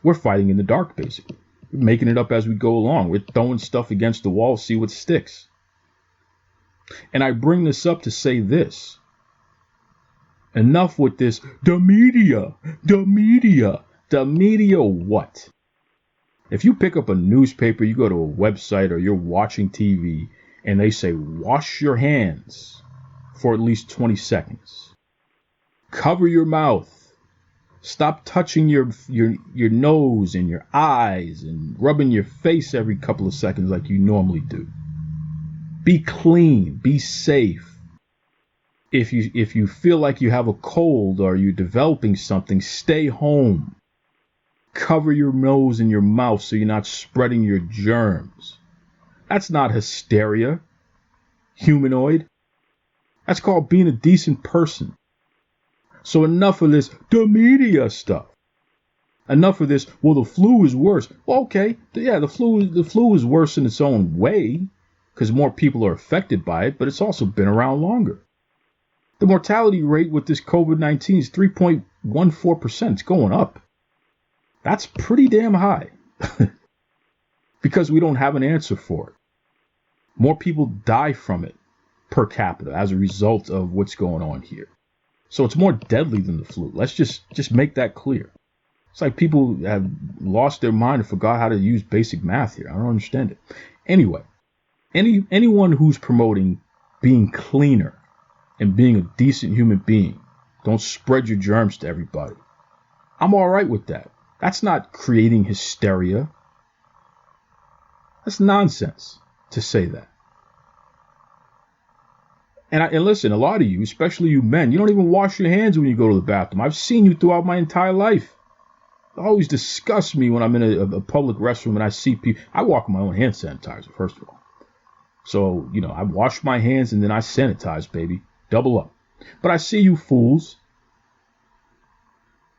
We're fighting in the dark, basically. We're making it up as we go along. We're throwing stuff against the wall, see what sticks. And I bring this up to say this. Enough with this, the media what? If you pick up a newspaper, you go to a website, or you're watching TV, and they say, wash your hands for at least 20 seconds. Cover your mouth. Stop touching your nose and your eyes and rubbing your face every couple of seconds like you normally do. Be clean. Be safe. If you feel like you have a cold or you're developing something, stay home. Cover your nose and your mouth so you're not spreading your germs. That's not hysteria, humanoid. That's called being a decent person. So enough of this, the media stuff. Enough of this, well, the flu is worse. Well, okay, yeah, the flu is worse in its own way because more people are affected by it, but it's also been around longer. The mortality rate with this COVID-19 is 3.14%. It's going up. That's pretty damn high because we don't have an answer for it. More people die from it per capita as a result of what's going on here. So it's more deadly than the flu. Let's just make that clear. It's like people have lost their mind and forgot how to use basic math here. I don't understand it. Anyway, anyone who's promoting being cleaner and being a decent human being, don't spread your germs to everybody. I'm all right with that. That's not creating hysteria. That's nonsense to say that. And listen, a lot of you, especially you men, you don't even wash your hands when you go to the bathroom. I've seen you throughout my entire life. It always disgusts me when I'm in a public restroom and I see people. I walk with my own hand sanitizer, first of all. So, I wash my hands and then I sanitize, baby. Double up. But I see you fools.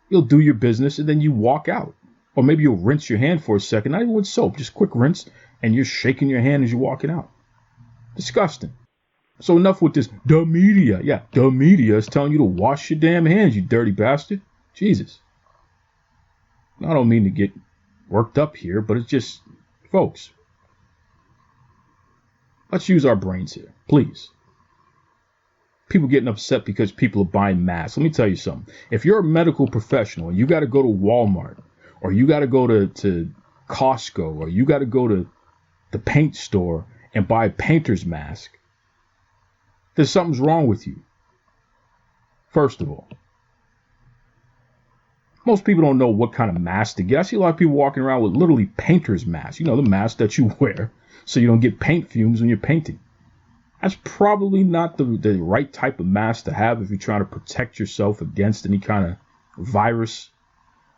You'll do your business and then you walk out. Or maybe you'll rinse your hand for a second, not even with soap, just quick rinse, and you're shaking your hand as you're walking out. Disgusting. So enough with this. The media. Yeah, the media is telling you to wash your damn hands, you dirty bastard. Jesus. I don't mean to get worked up here, but it's just, folks, let's use our brains here, please. People getting upset because people are buying masks. Let me tell you something. If you're a medical professional and you got to go to Walmart, or you got to go to Costco, or you got to go to the paint store and buy a painter's mask, then something's wrong with you. First of all, most people don't know what kind of mask to get. I see a lot of people walking around with literally painter's masks. The mask that you wear so you don't get paint fumes when you're painting. That's probably not the right type of mask to have if you're trying to protect yourself against any kind of virus.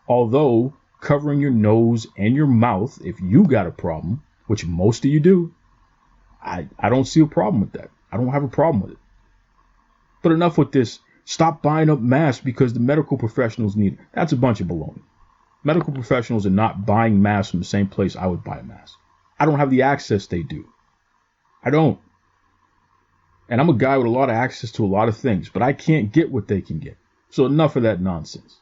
Although covering your nose and your mouth, if you got a problem, which most of you do, I don't see a problem with that. I don't have a problem with it. But enough with this. Stop buying up masks because the medical professionals need it. That's a bunch of baloney. Medical professionals are not buying masks from the same place I would buy a mask. I don't have the access they do. I don't. And I'm a guy with a lot of access to a lot of things, but I can't get what they can get. So enough of that nonsense.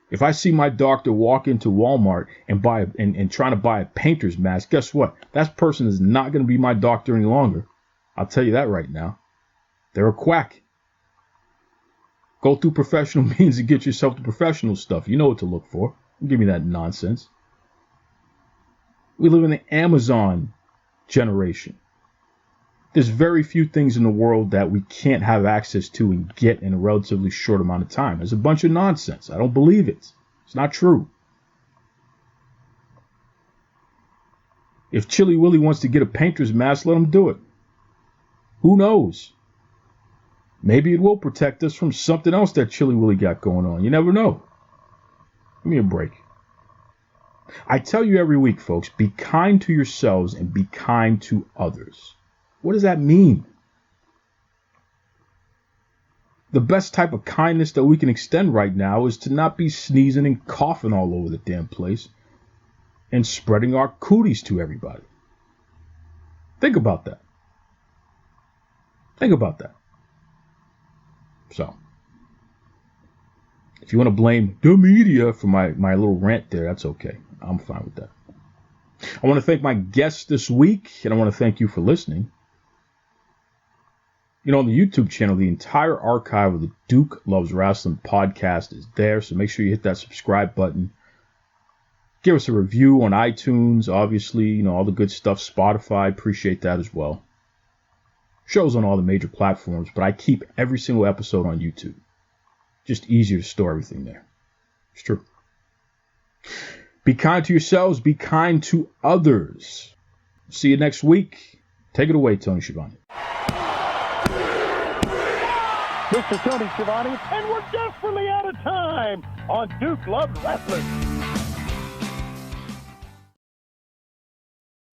If I see my doctor walk into Walmart and trying to buy a painter's mask, guess what? That person is not going to be my doctor any longer. I'll tell you that right now. They're a quack. Go through professional means to get yourself the professional stuff. You know what to look for. Don't give me that nonsense. We live in the Amazon generation. There's very few things in the world that we can't have access to and get in a relatively short amount of time. There's a bunch of nonsense. I don't believe it. It's not true. If Chili Willy wants to get a painter's mask, let him do it. Who knows? Maybe it will protect us from something else that Chili Willy got going on. You never know. Give me a break. I tell you every week, folks, be kind to yourselves and be kind to others. What does that mean? The best type of kindness that we can extend right now is to not be sneezing and coughing all over the damn place and spreading our cooties to everybody. Think about that. Think about that. So, if you want to blame the media for my little rant there, that's okay. I'm fine with that. I want to thank my guests this week, and I want to thank you for listening. On the YouTube channel, the entire archive of the Duke Loves Rasslin podcast is there, so make sure you hit that subscribe button. Give us a review on iTunes, obviously, all the good stuff. Spotify, appreciate that as well. Shows on all the major platforms, but I keep every single episode on YouTube. Just easier to store everything there. It's true. Be kind to yourselves. Be kind to others. See you next week. Take it away, Tony Schiavone. Mr. Tony Schiavone, and we're desperately out of time on Duke Loves Wrestling.